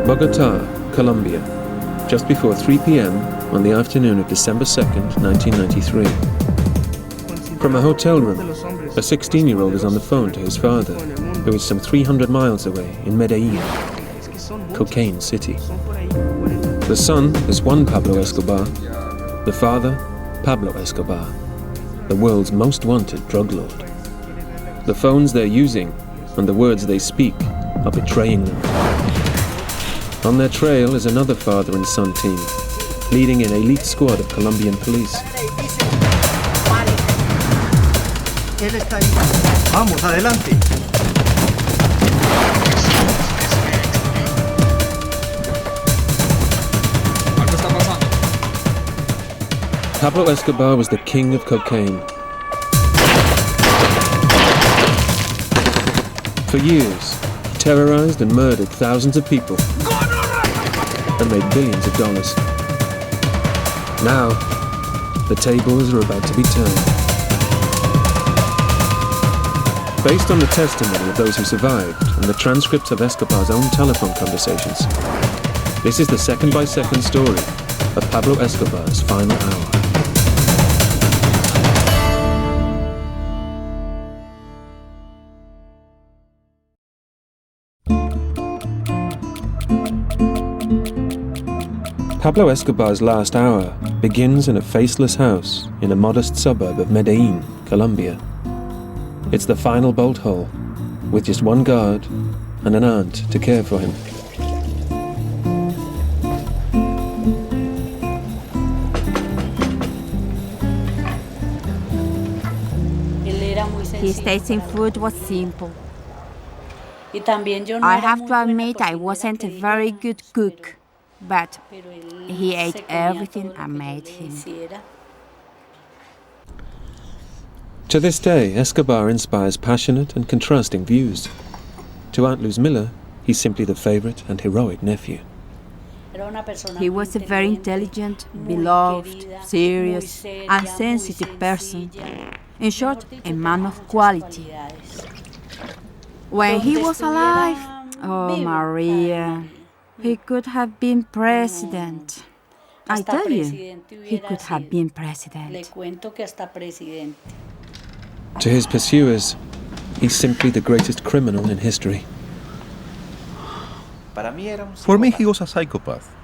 Bogotá, Colombia, just before 3 p.m. on the afternoon of December 2nd, 1993. From a hotel room, a 16-year-old is on the phone to his father, who is some 300 miles away in Medellin, Cocaine City. The son is Juan Pablo Escobar, the father, Pablo Escobar, the world's most wanted drug lord. The phones they're using and the words they speak are betraying them. On their trail is another father and son team, leading an elite squad of Colombian police. Vamos, adelante. Pablo Escobar was the king of cocaine. For years, he terrorized and murdered thousands of people and made billions of dollars. Now, the tables are about to be turned. Based on the testimony of those who survived and the transcripts of Escobar's own telephone conversations, this is the second-by-second story of Pablo Escobar's final hour. Pablo Escobar's last hour begins in a faceless house in a modest suburb of Medellin, Colombia. It's the final bolt hole, with just one guard and an aunt to care for him. His taste in food was simple. I have to admit I wasn't a very good cook, but he ate everything I made him. To this day, Escobar inspires passionate and contrasting views. To Aunt Luz Miller, he's simply the favorite and heroic nephew. He was a very intelligent, beloved, serious, and sensitive person. In short, a man of quality. When he was alive, oh Maria, he could have been president. I tell you, he could have been president. To his pursuers, he's simply the greatest criminal in history. For me, he was a psychopath.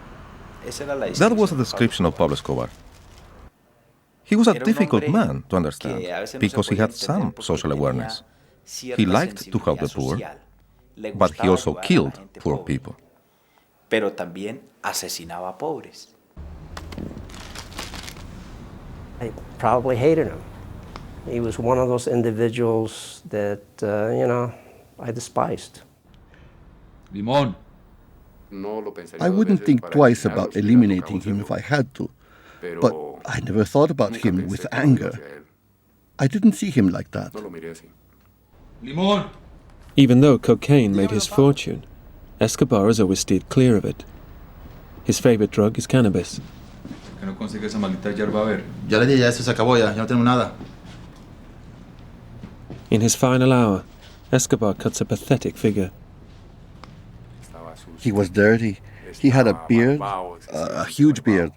That was a description of Pablo Escobar. He was a difficult man to understand because he had some social awareness. He liked to help the poor, but he also killed poor people. Pero también asesinaba a pobres. I probably hated him. He was one of those individuals that, I despised. Limón. I wouldn't think twice about eliminating him if I had to, but I never thought about him with anger. I didn't see him like that. Limón. Even though cocaine made his fortune, Escobar has always steered clear of it. His favorite drug is cannabis. Que no consigue esa maldita hierba, a ver. Ya le dije, ya eso se acabó, ya no tengo nada. In his final hour, Escobar cuts a pathetic figure. He was dirty. He had a beard, a huge beard.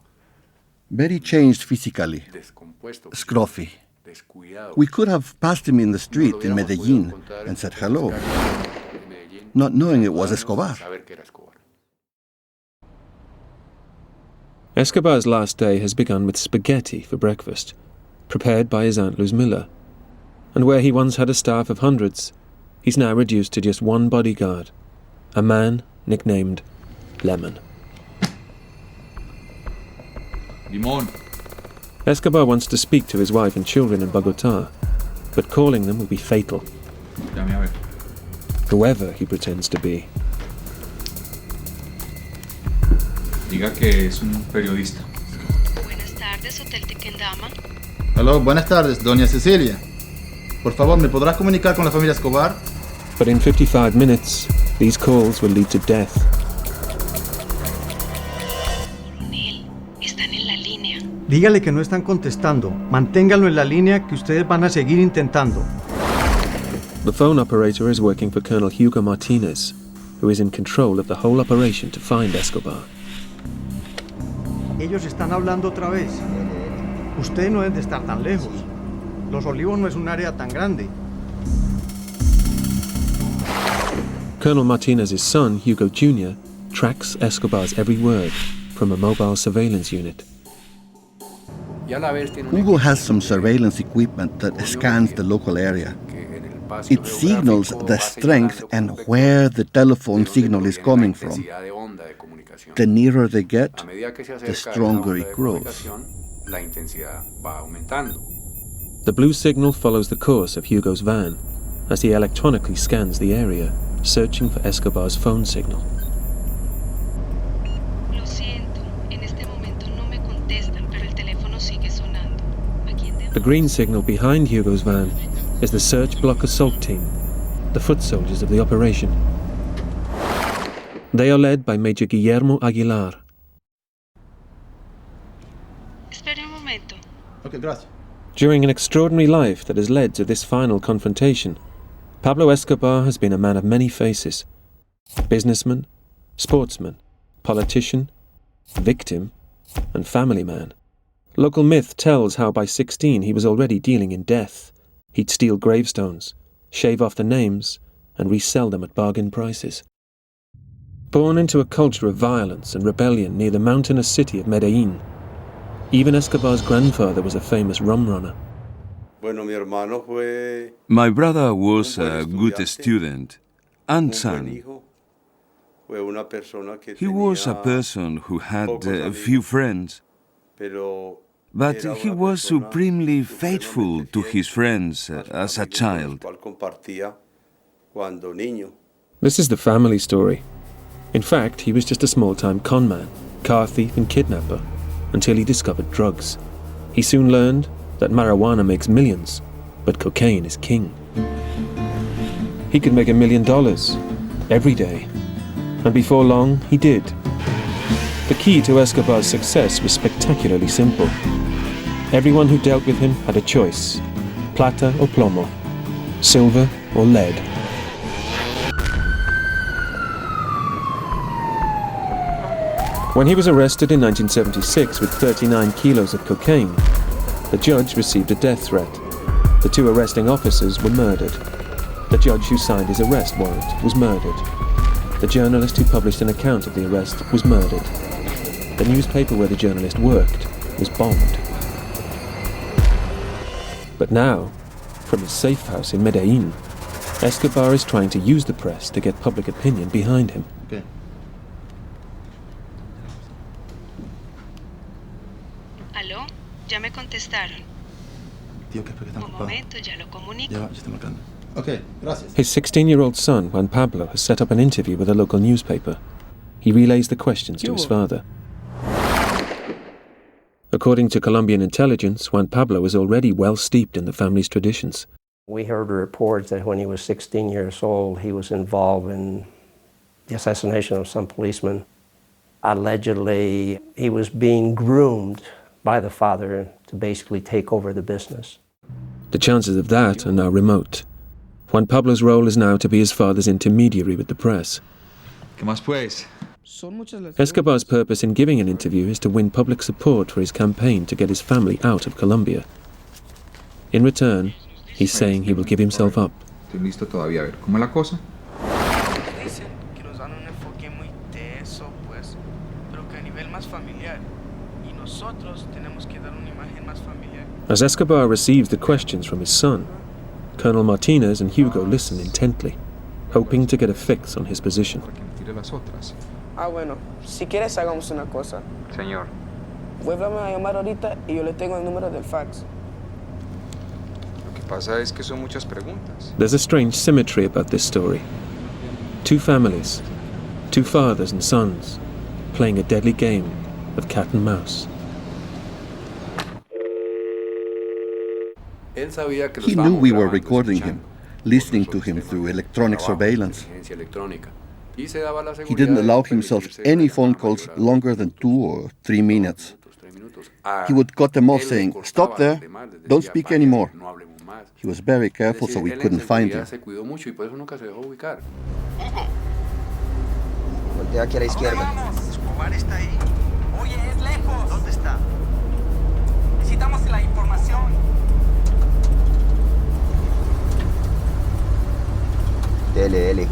Very changed physically. Scruffy. We could have passed him in the street in Medellin and said hello, not knowing it was Escobar. Escobar's last day has begun with spaghetti for breakfast, prepared by his Aunt Luz Miller. And where he once had a staff of hundreds, he's now reduced to just one bodyguard, a man nicknamed Lemon. Limón. Escobar wants to speak to his wife and children in Bogotá, but calling them will be fatal. Llame a ver. Whoever he pretends to be. Diga que es un periodista. Buenas tardes, Hotel Tequendama. Aló, buenas tardes, doña Cecilia. Por favor, ¿me podrás comunicar con la familia Escobar? But in 55 minutes, these calls will lead to death. Coronel, están en la línea. Dígale que no están contestando. Manténgalo en la línea que ustedes van a seguir intentando. The phone operator is working for Colonel Hugo Martinez, who who is in control of the whole operation to find Escobar. Ellos están hablando otra vez. Ustedes no deben de estar tan lejos. Los Olivos no es un área tan grande. Colonel Martinez's son, Hugo Jr., tracks Escobar's every word from a mobile surveillance unit. Hugo has some surveillance equipment that scans the local area. It signals the strength and where the telephone signal is coming from. The nearer they get, the stronger it grows. The blue signal follows the course of Hugo's van as he electronically scans the area, searching for Escobar's phone signal. Lo siento, en este momento no me contestan, pero el teléfono sigue sonando. The green signal behind Hugo's van is the search block assault team, the foot soldiers of the operation. They are led by Major Guillermo Aguilar. Espere un momento. Okay, gracias. During an extraordinary life that has led to this final confrontation, Pablo Escobar has been a man of many faces. Businessman, sportsman, politician, victim, and family man. Local myth tells how by 16 he was already dealing in death. He'd steal gravestones, shave off the names, and resell them at bargain prices. Born into a culture of violence and rebellion near the mountainous city of Medellin, even Escobar's grandfather was a famous rum runner. My brother was a good student and son. He was a person who had a few friends, but he was supremely faithful to his friends as a child. This is the family story. In fact, he was just a small-time con man, car thief and kidnapper, until he discovered drugs. He soon learned that marijuana makes millions, but cocaine is king. He could make $1 million every day, and before long, he did. The key to Escobar's success was spectacularly simple. Everyone who dealt with him had a choice: plata or plomo, silver or lead. When he was arrested in 1976 with 39 kilos of cocaine, the judge received a death threat. The two arresting officers were murdered. The judge who signed his arrest warrant was murdered. The journalist who published an account of the arrest was murdered. The newspaper where the journalist worked was bombed. But now, from his safe house in Medellin, Escobar is trying to use the press to get public opinion behind him. Okay. ¿Aló? Ya me contestaron. Tío, que espera que están Un ocupados. momento, ya lo comunico. Ya está marcando. Okay, gracias. His 16-year-old son, Juan Pablo, has set up an interview with a local newspaper. He relays the questions to his father. According to Colombian intelligence, Juan Pablo is already well steeped in the family's traditions. We heard reports that when he was 16 years old, he was involved in the assassination of some policemen. Allegedly, he was being groomed by the father to basically take over the business. The chances of that are now remote. Juan Pablo's role is now to be his father's intermediary with the press. ¿Qué más pues? Escobar's purpose in giving an interview is to win public support for his campaign to get his family out of Colombia. In return, he's saying he will give himself up. Estoy listo todavía. A ver, ¿cómo es la cosa? Dicen que nos dan un enfoque muy teso, pues, pero que a nivel más familiar. Y nosotros tenemos que dar una imagen más familiar. As Escobar receives the questions from his son, Colonel Martinez and Hugo listen intently, hoping to get a fix on his position. Bueno, si quieres hagamos una cosa. Señor. Vuélvame a llamar ahorita y yo le tengo el número del fax. Lo que pasa es que son muchas preguntas. There's a strange symmetry about this story. Two families, two fathers and sons, playing a deadly game of cat and mouse. He knew we were recording him, listening to him through electronic surveillance. He didn't allow himself any phone calls longer than 2 or 3 minutes. He would cut them off saying, "Stop there, don't speak anymore." He was very careful so we couldn't find him. Hugo, Voltea aquí a la izquierda. Escobar está ahí. Oye, es lejos. ¿Dónde está? Necesitamos la información. Dele.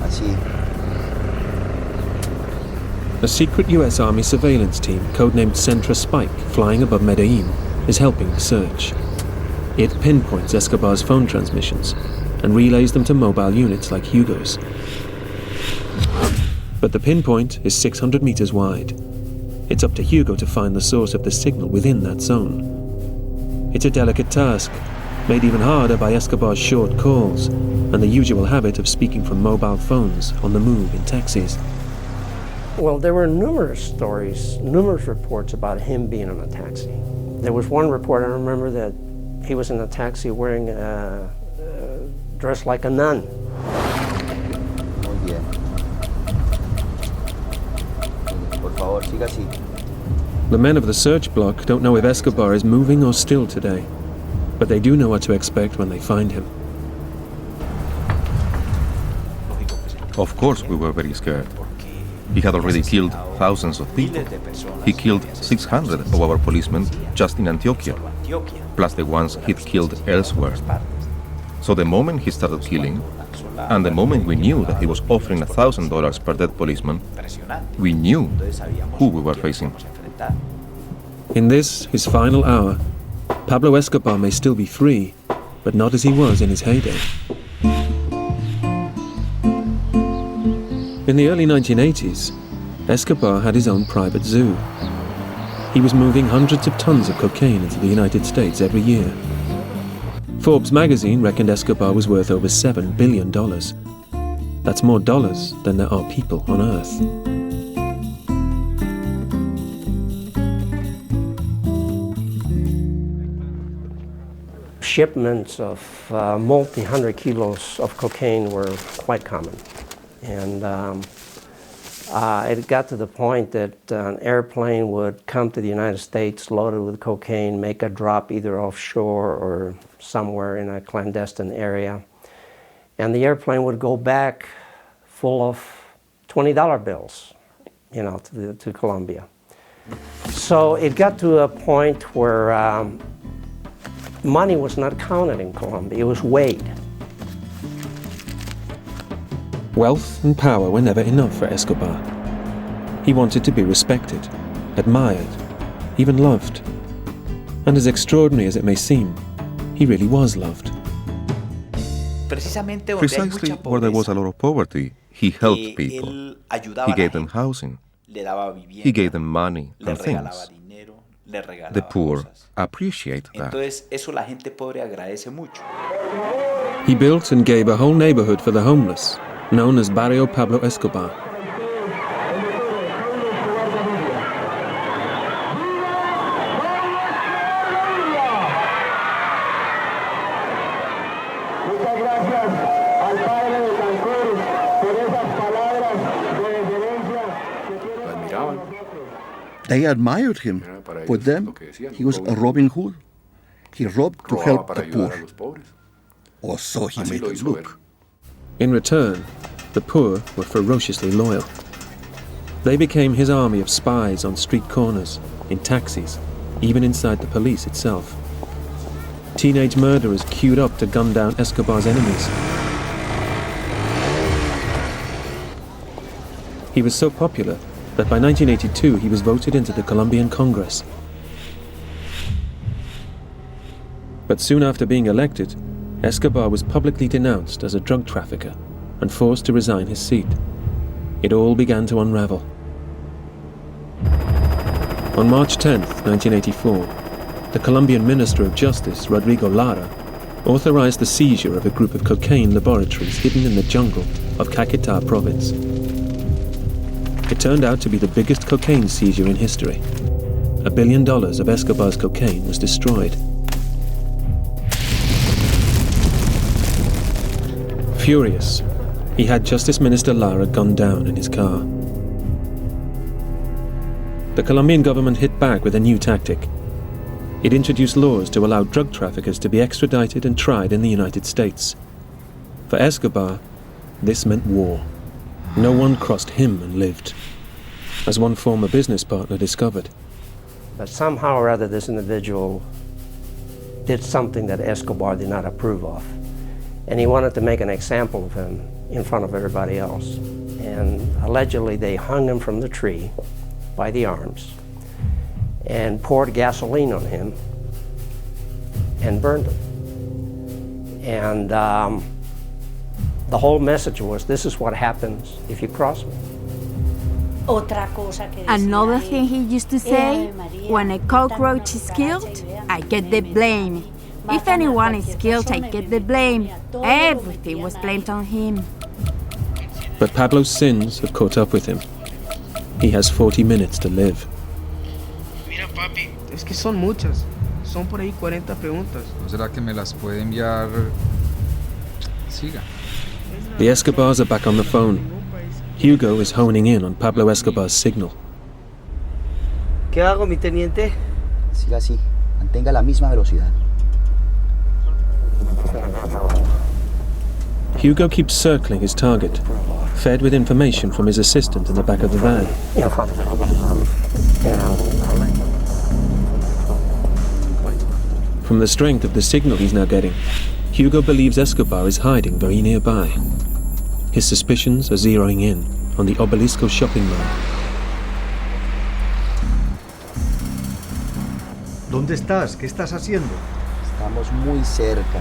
Así. A secret US Army surveillance team, codenamed Centra Spike, flying above Medellin, is helping the search. It pinpoints Escobar's phone transmissions and relays them to mobile units like Hugo's. But the pinpoint is 600 meters wide. It's up to Hugo to find the source of the signal within that zone. It's a delicate task, made even harder by Escobar's short calls and the usual habit of speaking from mobile phones on the move in taxis. Well, there were numerous stories, numerous reports about him being in a taxi. There was one report, I remember, that he was in a taxi wearing dressed like a nun. Muy bien. Por favor, siga así. The men of the search block don't know if Escobar is moving or still today, but they do know what to expect when they find him. Of course we were very scared. He had already killed thousands of people. He killed 600 of our policemen just in Antioquia, plus the ones he'd killed elsewhere. So the moment he started killing, and the moment we knew that he was offering $1,000 per dead policeman, we knew who we were facing. In this, his final hour, Pablo Escobar may still be free, but not as he was in his heyday. In the early 1980s, Escobar had his own private zoo. He was moving hundreds of tons of cocaine into the United States every year. Forbes magazine reckoned Escobar was worth over $7 billion. That's more dollars than there are people on Earth. Shipments of multi-hundred kilos of cocaine were quite common. And it got to the point that an airplane would come to the United States loaded with cocaine, make a drop either offshore or somewhere in a clandestine area. And the airplane would go back full of $20 bills, to Colombia. So it got to a point where money was not counted in Colombia, it was weighed. Wealth and power were never enough for Escobar. He wanted to be respected, admired, even loved. And as extraordinary as it may seem, he really was loved. Precisely where there was a lot of poverty, he helped people. He gave them housing. He gave them money and things. The poor appreciate that. He built and gave a whole neighborhood for the homeless, known as Barrio Pablo Escobar. They admired him. For them, he was a Robin Hood. He robbed to help the poor. Or so he made it look. In return, the poor were ferociously loyal. They became his army of spies on street corners, in taxis, even inside the police itself. Teenage murderers queued up to gun down Escobar's enemies. He was so popular that by 1982 he was voted into the Colombian Congress. But soon after being elected, Escobar was publicly denounced as a drug trafficker and forced to resign his seat. It all began to unravel. On March 10, 1984, the Colombian Minister of Justice, Rodrigo Lara, authorized the seizure of a group of cocaine laboratories hidden in the jungle of Caquetá province. It turned out to be the biggest cocaine seizure in history. $1 billion of Escobar's cocaine was destroyed. Furious, he had Justice Minister Lara gunned down in his car. The Colombian government hit back with a new tactic. It introduced laws to allow drug traffickers to be extradited and tried in the United States. For Escobar, this meant war. No one crossed him and lived, as one former business partner discovered. But somehow or other, this individual did something that Escobar did not approve of. And he wanted to make an example of him in front of everybody else. And allegedly, they hung him from the tree by the arms and poured gasoline on him and burned him. And the whole message was, this is what happens if you cross me. Another thing he used to say, when a cockroach is killed, I get the blame. If anyone is killed, I get the blame. Everything was blamed on him. But Pablo's sins have caught up with him. He has 40 minutes to live. Mira, papi, es que son muchas. Son por ahí 40 preguntas. ¿No será que me las puede enviar? Siga. The Escobars are back on the phone. Hugo is honing in on Pablo Escobar's signal. ¿Qué hago, mi teniente? Siga así. Mantenga la misma velocidad. Hugo keeps circling his target, fed with information from his assistant in the back of the van. From the strength of the signal he's now getting, Hugo believes Escobar is hiding very nearby. His suspicions are zeroing in on the Obelisco shopping mall. ¿Dónde estás? ¿Qué estás haciendo? Estamos muy cerca.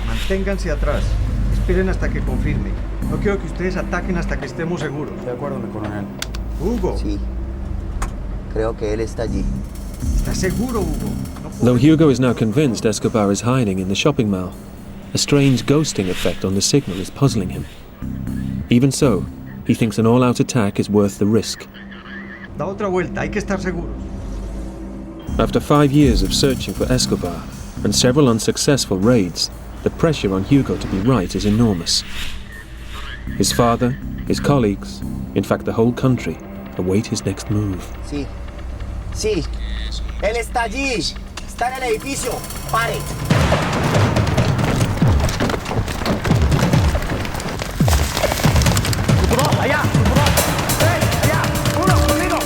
Manténganse atrás. Esperen hasta que confirme. No quiero que ustedes ataquen hasta que estemos seguros. De acuerdo, mi coronel. Hugo. Sí. Creo que él está allí. ¿Estás seguro, Hugo? Though Hugo is now convinced Escobar is hiding in the shopping mall, a strange ghosting effect on the signal is puzzling him. Even so, he thinks an all-out attack is worth the risk. Da otra vuelta, hay que estar seguros. After 5 years of searching for Escobar and several unsuccessful raids, the pressure on Hugo to be right is enormous. His father, his colleagues, in fact the whole country, await his next move. Sí. Sí. Él está allí. Está en el edificio. Pare. Allá. Allá. Uno, conmigo.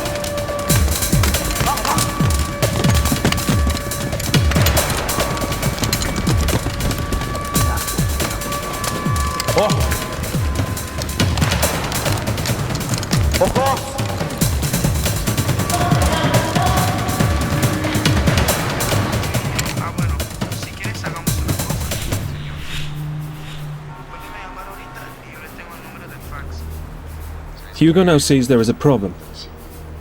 ¡Ojo! Bueno, si quieres hagamos una cosa, señor. Vuélveme a llamar ahorita y yo le tengo el número del fax. Hugo now sees there is a problem.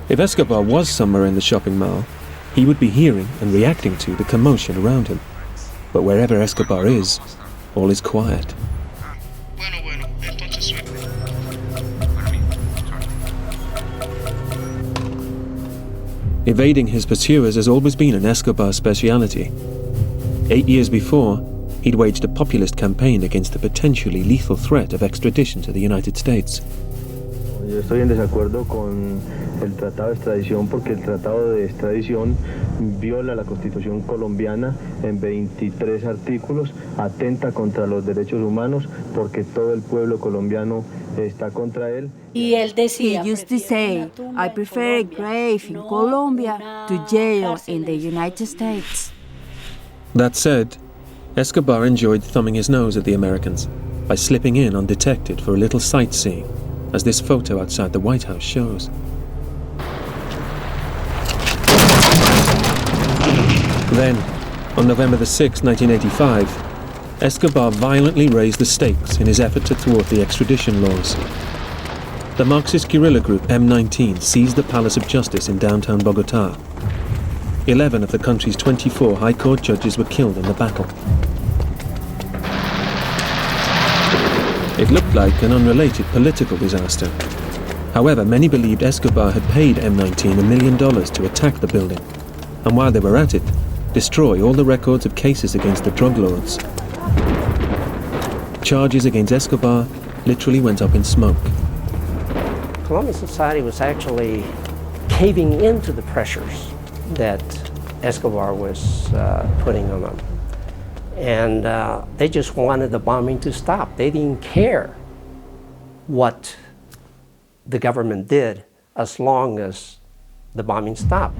If Escobar was somewhere in the shopping mall, he would be hearing and reacting to the commotion around him. But wherever Escobar is, all is quiet. Bueno, entonces suerte. Evading his pursuers has always been an Escobar speciality. 8 years before, he'd waged a populist campaign against the potentially lethal threat of extradition to the United States. Yo estoy en desacuerdo con el tratado de extradición porque el tratado de extradición viola la Constitución colombiana en 23 artículos, atenta contra los derechos humanos porque todo el pueblo colombiano está contra él. He used to say, I prefer a grave in Colombia to jail in the United States. That said, Escobar enjoyed thumbing his nose at the Americans by slipping in undetected for a little sightseeing, as this photo outside the White House shows. Then, on November the 6th, 1985, Escobar violently raised the stakes in his effort to thwart the extradition laws. The Marxist guerrilla group M19 seized the Palace of Justice in downtown Bogotá. 11 of the country's 24 High Court judges were killed in the battle. It looked like an unrelated political disaster. However, many believed Escobar had paid M19 $1 million to attack the building, and while they were at it, destroy all the records of cases against the drug lords. Charges against Escobar literally went up in smoke. Colombian society was actually caving into the pressures that Escobar was putting on them. And they just wanted the bombing to stop. They didn't care what the government did as long as the bombing stopped.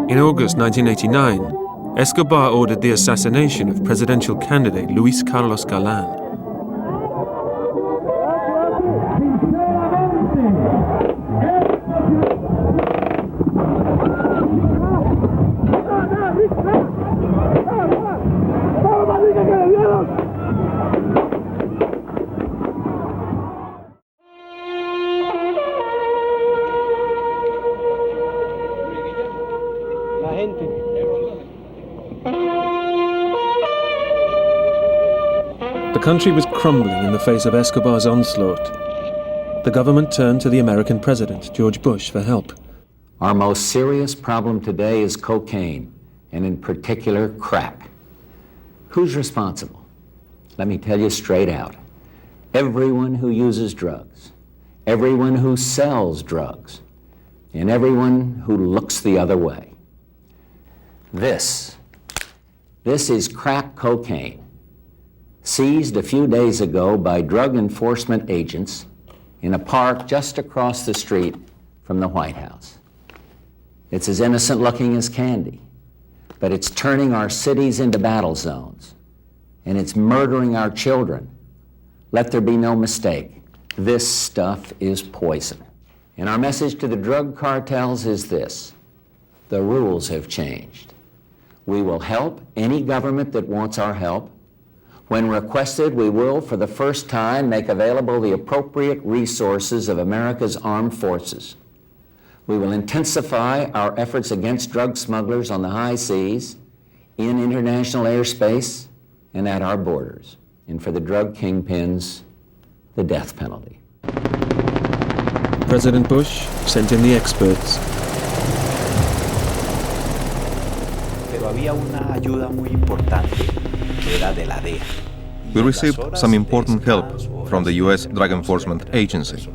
In August 1989, Escobar ordered the assassination of presidential candidate Luis Carlos Galán. The country was crumbling in the face of Escobar's onslaught. The government turned to the American president, George Bush, for help. Our most serious problem today is cocaine, and in particular, crack. Who's responsible? Let me tell you straight out. Everyone who uses drugs, everyone who sells drugs, and everyone who looks the other way. This is crack cocaine, seized a few days ago by drug enforcement agents in a park just across the street from the White House. It's as innocent looking as candy, but it's turning our cities into battle zones, and it's murdering our children. Let there be no mistake, this stuff is poison. And our message to the drug cartels is this: the rules have changed. We will help any government that wants our help. When requested, we will, for the first time, make available the appropriate resources of America's armed forces. We will intensify our efforts against drug smugglers on the high seas, in international airspace, and at our borders. And for the drug kingpins, the death penalty. President Bush sent in the experts. Pero había una ayuda muy importante que era de la DEA. We received some important help from the U.S. Drug Enforcement Agency.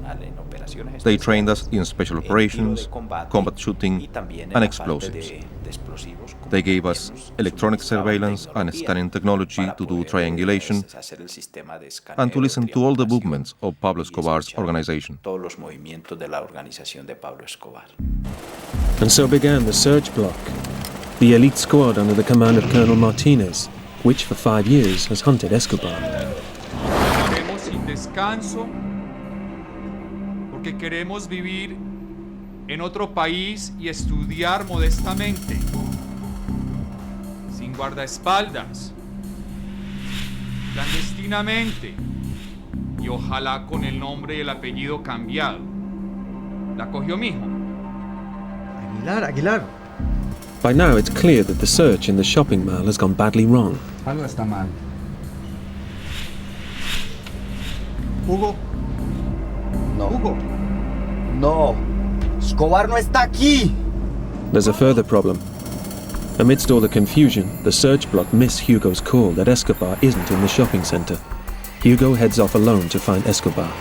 They trained us in special operations, combat shooting, and explosives. They gave us electronic surveillance and scanning technology to do triangulation and to listen to all the movements of Pablo Escobar's organization. And so began the Search Block, the elite squad under the command of Colonel Martinez, which for 5 years has hunted Escobar. Haremos sin descanso porque queremos vivir en otro país y estudiar modestamente, sin guardaespaldas, clandestinamente y ojalá con el nombre y el apellido cambiado. ¿La cogió, mijo? Aguilar. By now it's clear that the search in the shopping mall has gone badly wrong. Algo está mal. Hugo. No. Hugo. No. Escobar no está aquí. There's a further problem. Amidst all the confusion, the Search Block miss Hugo's call that Escobar isn't in the shopping center. Hugo heads off alone to find Escobar.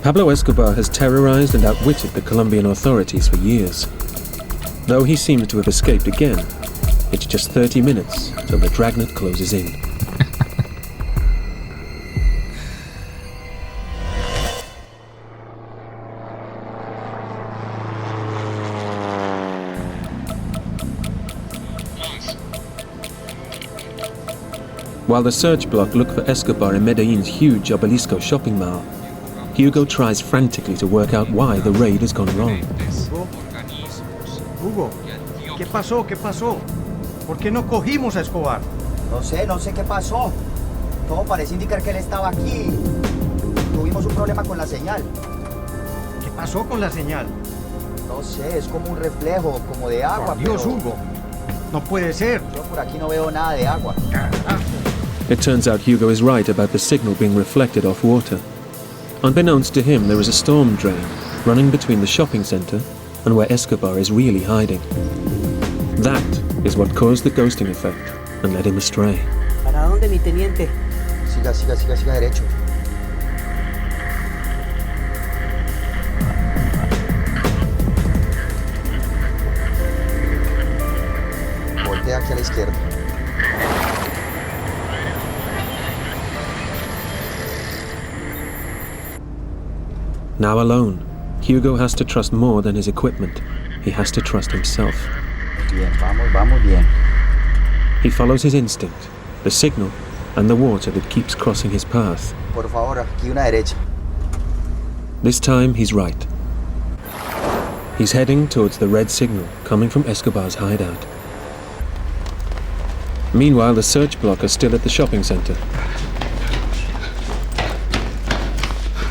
Pablo Escobar has terrorized and outwitted the Colombian authorities for years. Though he seems to have escaped again, it's just 30 minutes till the dragnet closes in. While the Search Block look for Escobar in Medellin's huge Obelisco shopping mall, Hugo tries frantically to work out why the raid has gone wrong. Hugo, ¿qué pasó? ¿Qué pasó? ¿Por qué no cogimos a Escobar? No sé qué pasó. Todo parece indicar que él estaba aquí. Tuvimos un problema con la señal. ¿Qué pasó con la señal? No sé, es como un reflejo, como de agua. Dios, pero... Hugo, no puede ser. Yo por aquí no veo nada de agua. It turns out Hugo is right about the signal being reflected off water. Unbeknownst to him, there is a storm drain running between the shopping center and where Escobar is really hiding. That is what caused the ghosting effect and led him astray. ¿Para dónde, mi teniente? Siga derecho. queda aquí a la izquierda. Now alone, Hugo has to trust more than his equipment. He has to trust himself. Bien, vamos bien. He follows his instinct, the signal, and the water that keeps crossing his path. Por favor, aquí una derecha. This time, he's right. He's heading towards the red signal coming from Escobar's hideout. Meanwhile, the search block is still at the shopping center.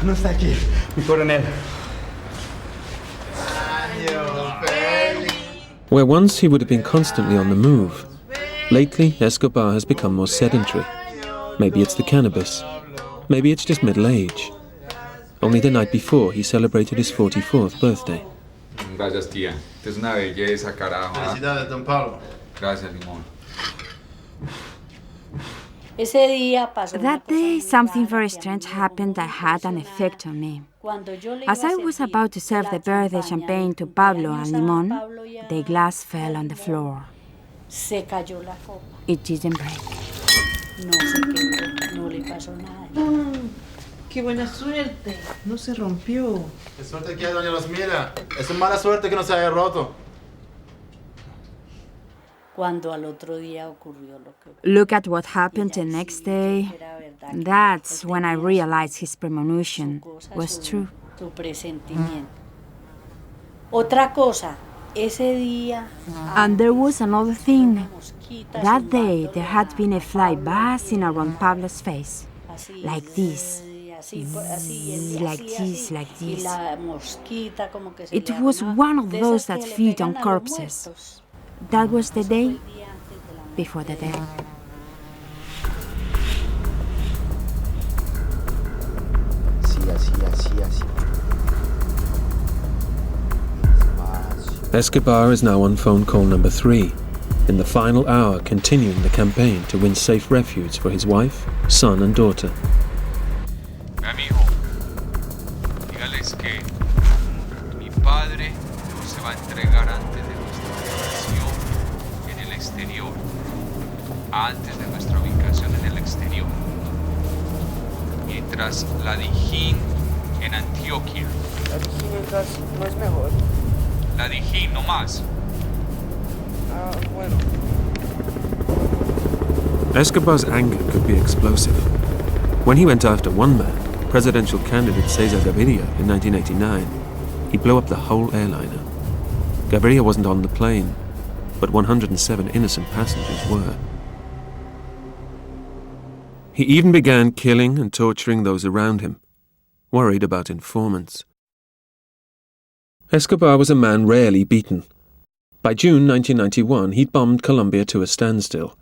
No está aquí, mi coronel. Where once he would have been constantly on the move, lately Escobar has become more sedentary. Maybe it's the cannabis. Maybe it's just middle age. Only the night before, he celebrated his 44th birthday. Gracias, tía. Es una belleza, carajo. Felicidades, don Pablo. Gracias, Limón. That day, something very strange happened that had an effect on me. As I was about to serve the birthday champagne to Pablo and Limón, the glass fell on the floor. It didn't break. ¡Qué buena suerte! No se rompió. ¡Qué suerte que hay, doña Rosmira! Es una mala suerte que no se haya roto. Look at what happened the next day. That's when I realized his premonition was true. And there was another thing. That day, there had been a fly buzzing around Pablo's face. Like this. Like this, like this. It was one of those that feed on corpses. That was the day before the death. Escobar is now on phone call number 3, in the final hour continuing the campaign to win safe refuge for his wife, son and daughter. Mi amigo, dígales que mi padre no se va a entregar antes de nuestra ubicación en el exterior. Antes de nuestra ubicación en el exterior. Mientras la Dijín en Antioquia. La Dijín no es mejor. La Dijín, no más. Ah, bueno. Escobar's anger could be explosive. When he went after one man, presidential candidate Cesar Gaviria, in 1989, he blew up the whole airliner. Gaviria wasn't on the plane, but 107 innocent passengers were. He even began killing and torturing those around him, worried about informants. Escobar was a man rarely beaten. By June 1991, he'd bombed Colombia to a standstill.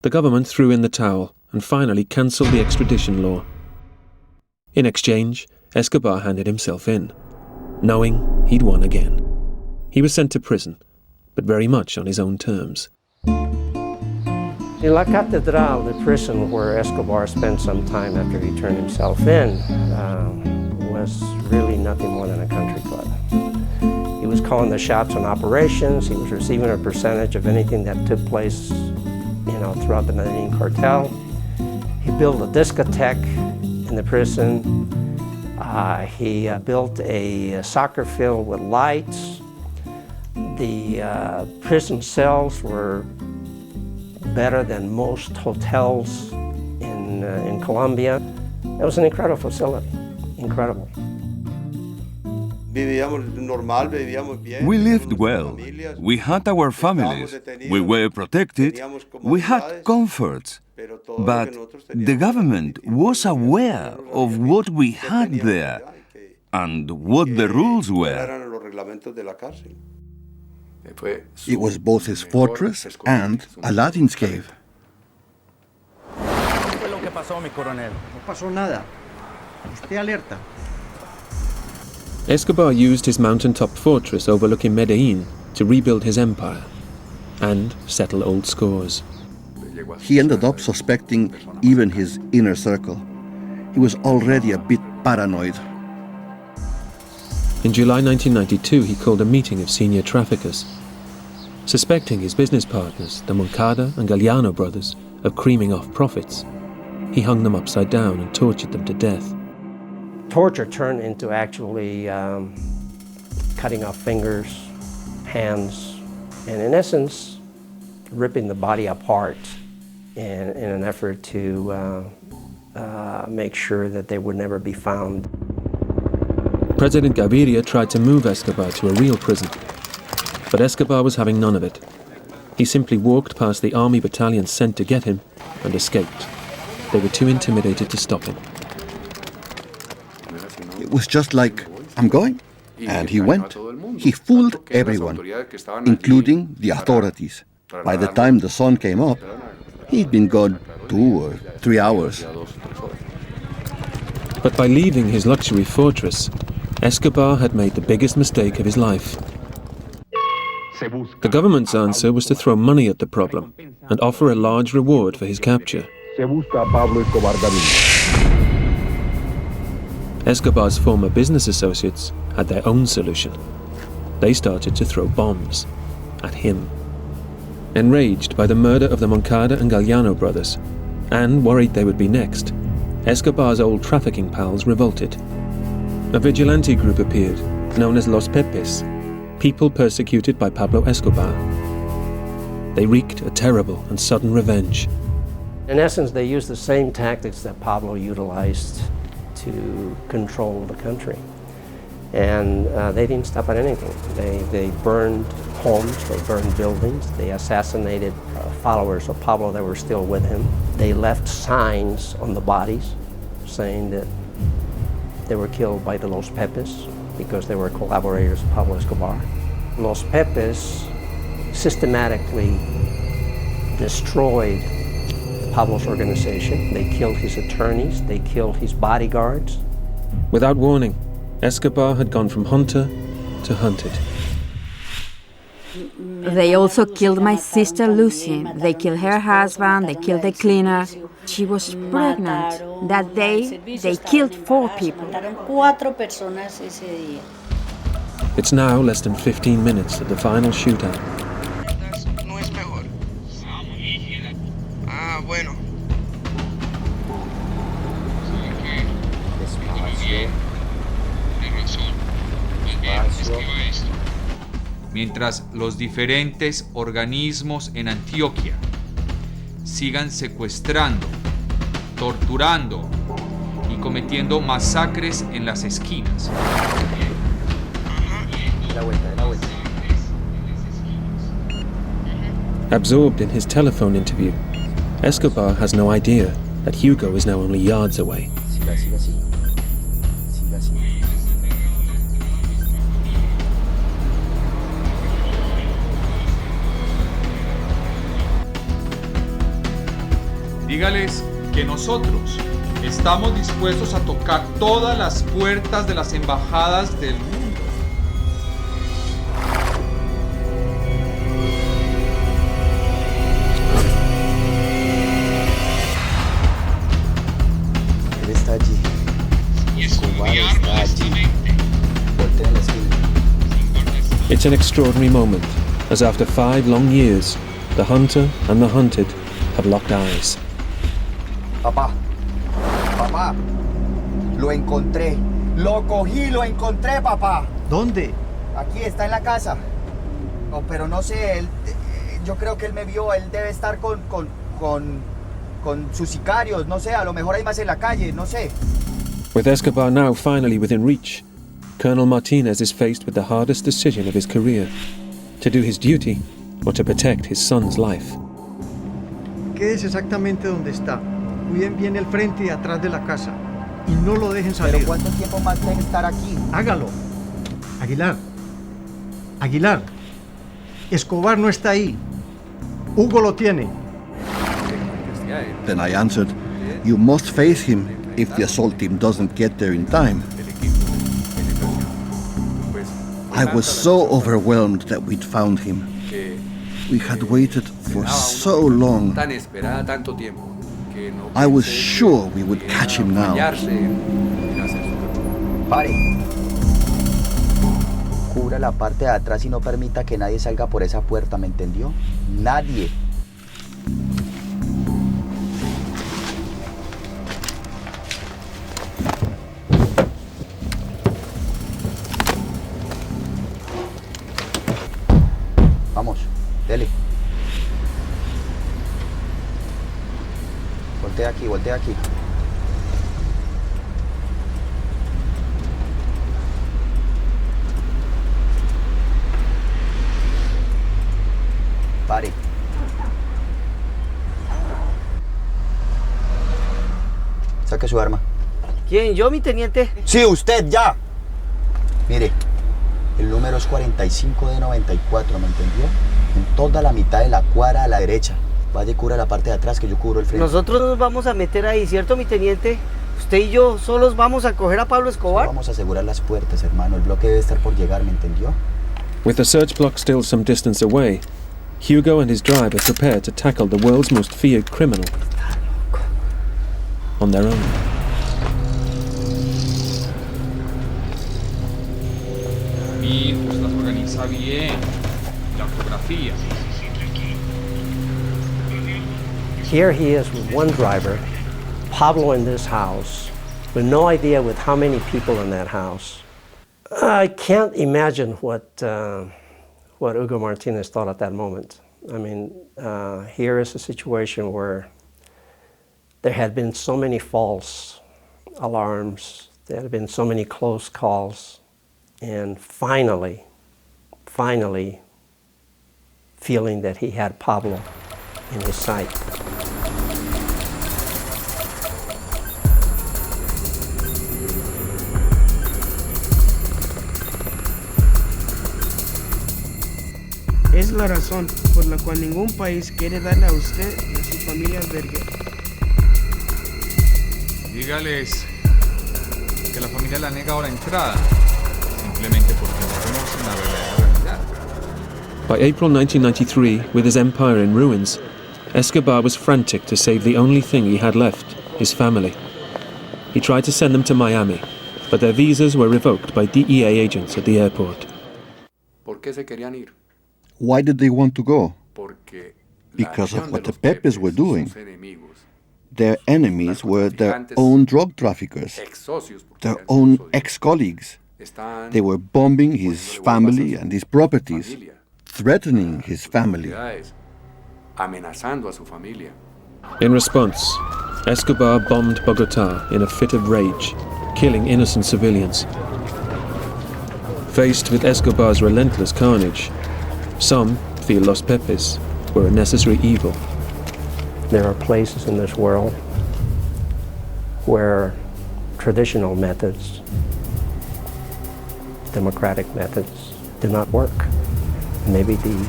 The government threw in the towel and finally cancelled the extradition law. In exchange, Escobar handed himself in, knowing he'd won again. He was sent to prison, but very much on his own terms. In La Catedral, the prison where Escobar spent some time after he turned himself in, was really nothing more than a country club. He was calling the shots on operations. He was receiving a percentage of anything that took place, throughout the Medellin cartel. He built a discotheque in the prison. He built a soccer field with lights. The prison cells were better than most hotels in Colombia. It was an incredible facility, incredible. We lived well. We had our families. We were protected. We had comforts. But the government was aware of what we had there and what the rules were. It was both his fortress and Aladdin's cave. ¿Qué fue lo que pasó, mi coronel? No pasó nada. Esté alerta. Escobar used his mountaintop fortress overlooking Medellin to rebuild his empire and settle old scores. He ended up suspecting even his inner circle. He was already a bit paranoid. In July 1992, he called a meeting of senior traffickers. Suspecting his business partners, the Moncada and Galliano brothers, of creaming off profits, he hung them upside down and tortured them to death. Torture turned into actually cutting off fingers, hands, and in essence, ripping the body apart in an effort to make sure that they would never be found. President Gaviria tried to move Escobar to a real prison, but Escobar was having none of it. He simply walked past the army battalion sent to get him and escaped. They were too intimidated to stop him. It was just like, I'm going. And he went. He fooled everyone, including the authorities. By the time the sun came up, he'd been gone 2 or 3 hours. But by leaving his luxury fortress, Escobar had made the biggest mistake of his life. The government's answer was to throw money at the problem and offer a large reward for his capture. Escobar's former business associates had their own solution. They started to throw bombs at him. Enraged by the murder of the Moncada and Galliano brothers, and worried they would be next, Escobar's old trafficking pals revolted. A vigilante group appeared, known as Los Pepes, people persecuted by Pablo Escobar. They wreaked a terrible and sudden revenge. In essence, they used the same tactics that Pablo utilized to control the country. And they didn't stop at anything. They burned homes, they burned buildings, they assassinated followers of Pablo that were still with him. They left signs on the bodies saying that they were killed by the Los Pepes because they were collaborators of Pablo Escobar. Los Pepes systematically destroyed Pablo's organization. They killed his attorneys, they killed his bodyguards. Without warning, Escobar had gone from hunter to hunted. They also killed my sister Lucy. They killed her husband, they killed the cleaner. She was pregnant. That day, they killed 4 people. It's now less than 15 minutes to the final shootout. Bueno. Mientras los diferentes organismos en Antioquia sigan secuestrando, torturando y cometiendo masacres en las esquinas. Absorbed in his telephone interview, Escobar has no idea that Hugo is now only yards away. Dígales que nosotros estamos dispuestos a tocar todas las puertas de las embajadas del mundo. Él está allí. Escobar está allí. Voltea la esquina. It's an extraordinary moment, as after 5 long years, the hunter and the hunted have locked eyes. Papá, papá, lo encontré, lo cogí, lo encontré, papá. ¿Dónde? Aquí está en la casa. No, pero no sé, yo creo que él me vio, él debe estar con sus sicarios, no sé, a lo mejor hay más en la calle, no sé. With Escobar now finally within reach, Colonel Martinez is faced with the hardest decision of his career: to do his duty or to protect his son's life. Quédese exactamente donde está. Cuiden bien el frente y atrás de la casa. Y no lo dejen salir. ¿Pero cuánto tiempo más debe estar aquí? Hágalo. Aguilar. Aguilar. Escobar no está ahí. Hugo lo tiene. Then I answered, you must face him if the assault team doesn't get there in time. I was so overwhelmed that we'd found him. We had waited for so long. I was sure we would catch him now. Pare. Cubra la parte de atrás y no permita que nadie salga por esa puerta, ¿me entendió? Nadie. Vamos, dele. Voltea aquí, voltea aquí. Pare. Saque su arma. ¿Quién? ¿Yo, mi teniente? Sí, usted, ya. Mire, el número es 45 de 94, ¿me entendió? En toda la mitad de la cuadra a la derecha. Vaya y cubra la parte de atrás que yo cubro el frente. Nosotros nos vamos a meter ahí, ¿cierto, mi teniente? Usted y yo solos vamos a coger a Pablo Escobar. Solo vamos a asegurar las puertas, hermano. El bloque debe estar por llegar, ¿me entendió? With the search block still some distance away, Hugo and his driver prepared to tackle the world's most feared criminal on their own. Mi hijo se las organiza bien. La ortografía. Here he is with one driver, Pablo in this house, with no idea with how many people in that house. I can't imagine what Hugo Martinez thought at that moment. I mean, here is a situation where there had been so many false alarms, there had been so many close calls, and finally feeling that he had Pablo in his sight. Es la razón por la cual ningún país quiere darle a usted y a su familia albergue. Dígales que la familia la nega ahora entrada, simplemente porque no conocen la verdadera realidad. By April 1993, with his empire in ruins, Escobar was frantic to save the only thing he had left, his family. He tried to send them to Miami, but their visas were revoked by DEA agents at the airport. ¿Por qué se querían ir? Why did they want to go? Because of what the Pepes were doing. Their enemies were their own drug traffickers, their own ex-colleagues. They were bombing his family and his properties, threatening his family. Amenazando a su familia. In response, Escobar bombed Bogotá in a fit of rage, killing innocent civilians. Faced with Escobar's relentless carnage, some feel Los Pepes were a necessary evil. There are places in this world where traditional methods, democratic methods, do not work. Maybe the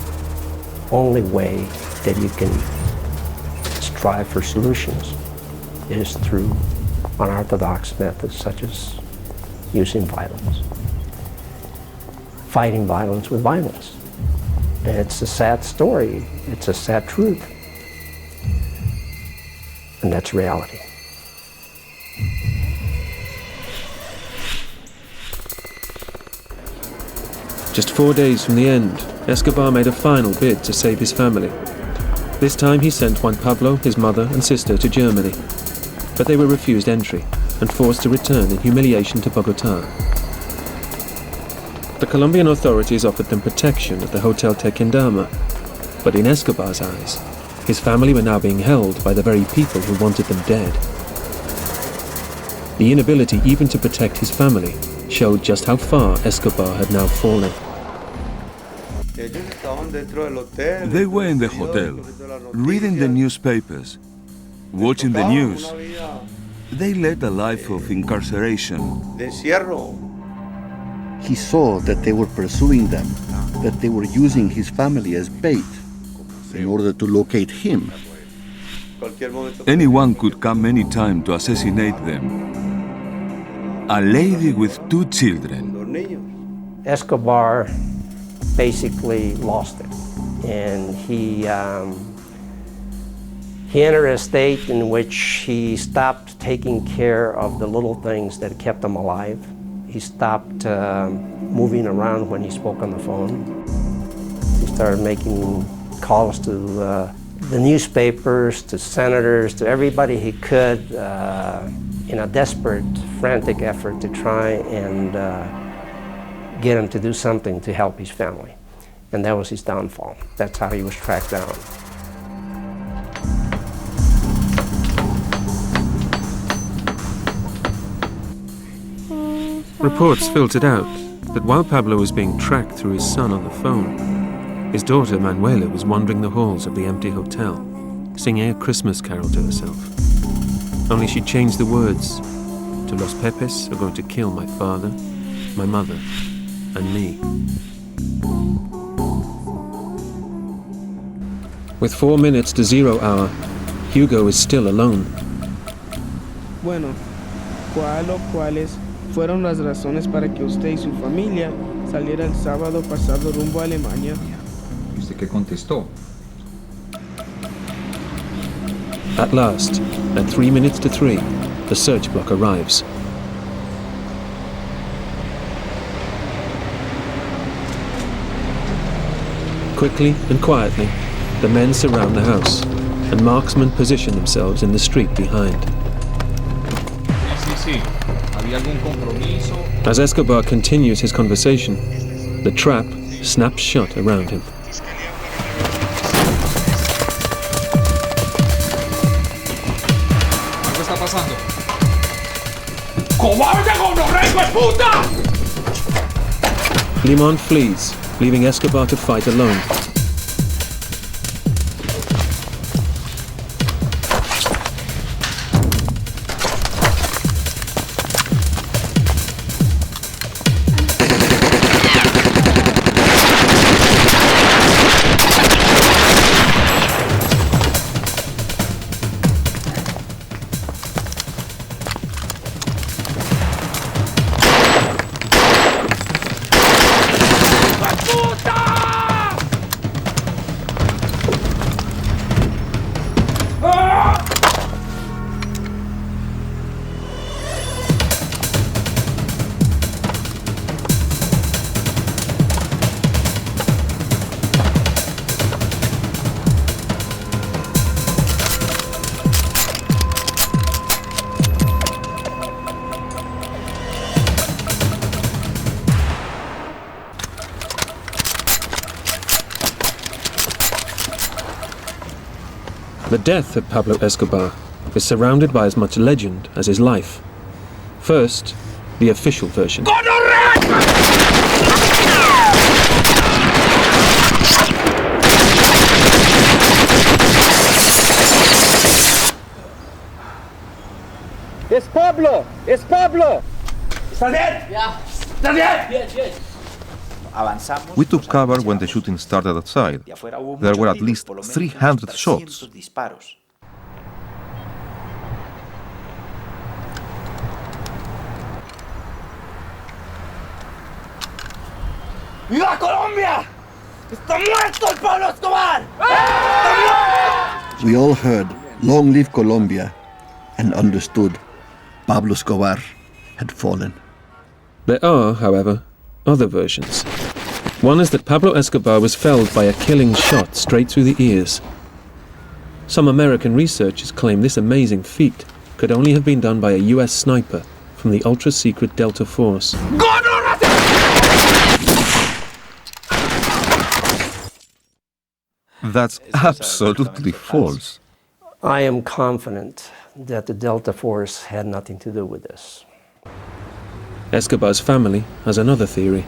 only way that you can strive for solutions is through unorthodox methods such as using violence, fighting violence with violence. And it's a sad story, it's a sad truth, and that's reality. Just 4 days from the end, Escobar made a final bid to save his family. This time he sent Juan Pablo, his mother and sister to Germany, but they were refused entry and forced to return in humiliation to Bogotá. The Colombian authorities offered them protection at the Hotel Tequendama, but in Escobar's eyes, his family were now being held by the very people who wanted them dead. The inability even to protect his family showed just how far Escobar had now fallen. They were in the hotel, reading the newspapers, watching the news. They led a life of incarceration. He saw that they were pursuing them, that they were using his family as bait in order to locate him. Anyone could come any time to assassinate them. A lady with 2 children. Escobar basically lost it, and he entered a state in which he stopped taking care of the little things that kept him alive. He stopped moving around when he spoke on the phone. He started making calls to the newspapers, to senators, to everybody he could in a desperate, frantic effort to try and get him to do something to help his family. And that was his downfall. That's how he was tracked down. Reports filtered out that while Pablo was being tracked through his son on the phone, his daughter Manuela was wandering the halls of the empty hotel, singing a Christmas carol to herself. Only she changed the words to "Los Pepes are going to kill my father, my mother, and me." With 4 minutes to 0 hour, Hugo is still alone. Bueno, ¿cuáles fueron las razones para que usted y su familia saliera el sábado pasado rumbo a Alemania? ¿Y usted qué contestó? At last, at 3 minutes to 3, the search block arrives. Quickly and quietly, the men surround the house, and marksmen position themselves in the street behind. Sí. ¿Había algún compromiso? As Escobar continues his conversation, the trap snaps shut around him. ¿Qué está pasando? ¡Cobarde gonorrea, hijo de puta! Limon flees, leaving Escobar to fight alone. The death of Pablo Escobar is surrounded by as much legend as his life. First, the official version. ¡Es Pablo! ¡Es Pablo! ¿Estás bien? Ya. ¿Estás bien? Bien, bien. We took cover when the shooting started outside. There were at least 300 shots. ¡Viva Colombia! ¡Está muerto el Pablo Escobar! ¡Está muerto! We all heard, "Long live Colombia," and understood Pablo Escobar had fallen. There are, however, other versions. One is that Pablo Escobar was felled by a killing shot straight through the ears. Some American researchers claim this amazing feat could only have been done by a US sniper from the ultra-secret Delta Force. That's absolutely false. I am confident that the Delta Force had nothing to do with this. Escobar's family has another theory.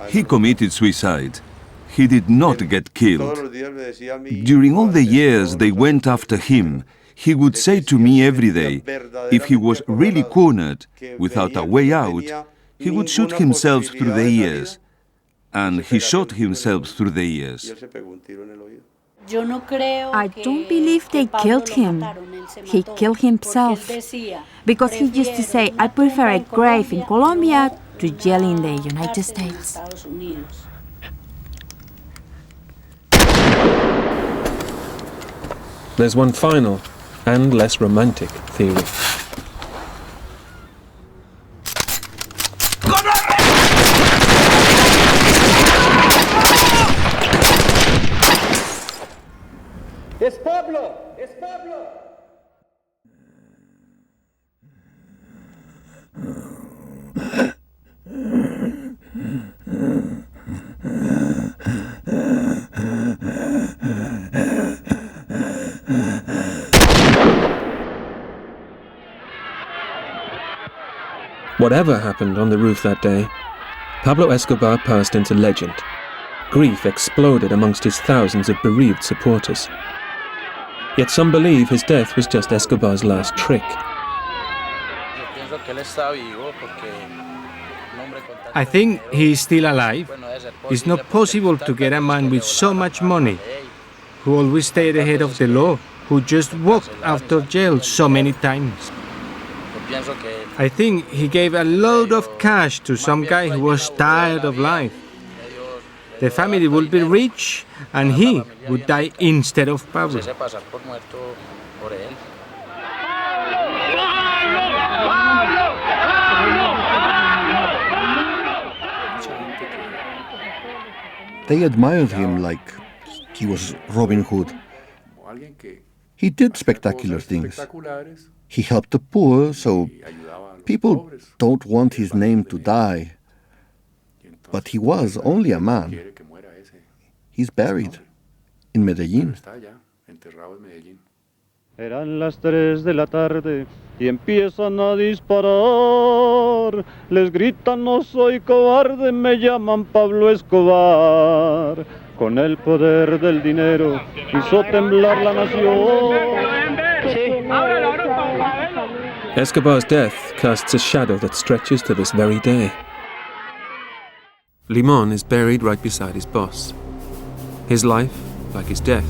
He committed suicide. He did not get killed. During all the years they went after him, he would say to me every day, if he was really cornered, without a way out, he would shoot himself through the ears. And he shot himself through the ears. I don't believe they killed him. He killed himself. Because he used to say, I prefer a grave in Colombia to jail in the United States. There's one final and less romantic theory. ¡Es Pablo! ¡Es Pablo! Whatever happened on the roof that day, Pablo Escobar passed into legend. Grief exploded amongst his thousands of bereaved supporters. Yet some believe his death was just Escobar's last trick. I think he is still alive. It's not possible to get a man with so much money, who always stayed ahead of the law, who just walked out of jail so many times. I think he gave a load of cash to some guy who was tired of life. The family would be rich, and he would die instead of Pablo. They admired him like he was Robin Hood. He did spectacular things. He helped the poor, so people don't want his name to die. But he was only a man. He's buried in Medellín. Eran las 3 de la tarde y empiezan a disparar. Les gritan, no soy cobarde, me llaman Pablo Escobar. Con el poder del dinero hizo temblar la nación. Escobar's death casts a shadow that stretches to this very day. Limon is buried right beside his boss. His life, like his death,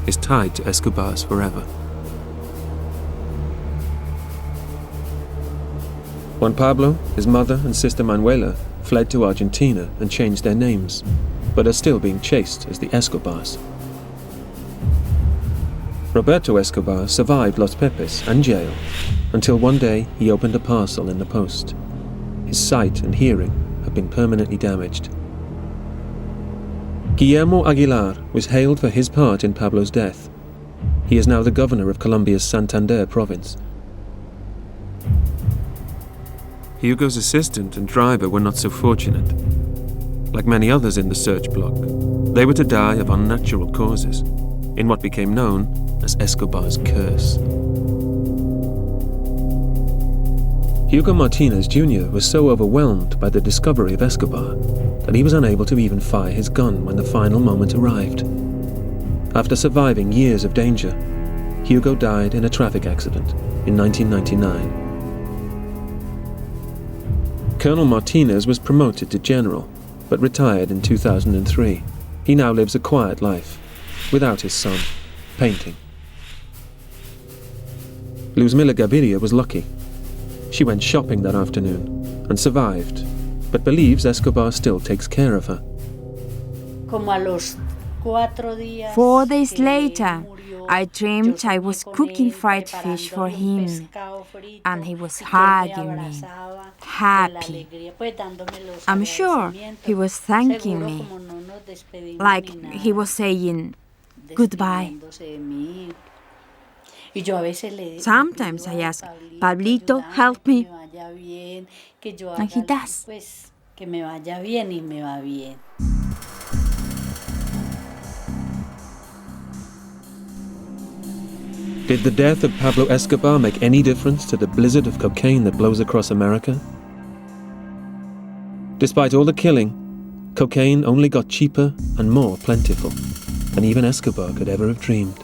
is tied to Escobar's forever. Juan Pablo, his mother and sister Manuela fled to Argentina and changed their names, but are still being chased as the Escobars. Roberto Escobar survived Los Pepes and jail until one day he opened a parcel in the post. His sight and hearing have been permanently damaged. Guillermo Aguilar was hailed for his part in Pablo's death. He is now the governor of Colombia's Santander province. Hugo's assistant and driver were not so fortunate. Like many others in the search block, they were to die of unnatural causes, in what became known as Escobar's curse. Hugo Martinez Jr. was so overwhelmed by the discovery of Escobar that he was unable to even fire his gun when the final moment arrived. After surviving years of danger, Hugo died in a traffic accident in 1999. Colonel Martinez was promoted to general, but retired in 2003. He now lives a quiet life, without his son, painting. Luzmila Gaviria was lucky. She went shopping that afternoon and survived, but believes Escobar still takes care of her. 4 days later, I dreamed I was cooking fried fish for him, and he was hugging me, happy. I'm sure he was thanking me, like he was saying goodbye. Sometimes I ask, Pablito, help me, and he does. Did the death of Pablo Escobar make any difference to the blizzard of cocaine that blows across America? Despite all the killing, cocaine only got cheaper and more plentiful than even Escobar could ever have dreamed.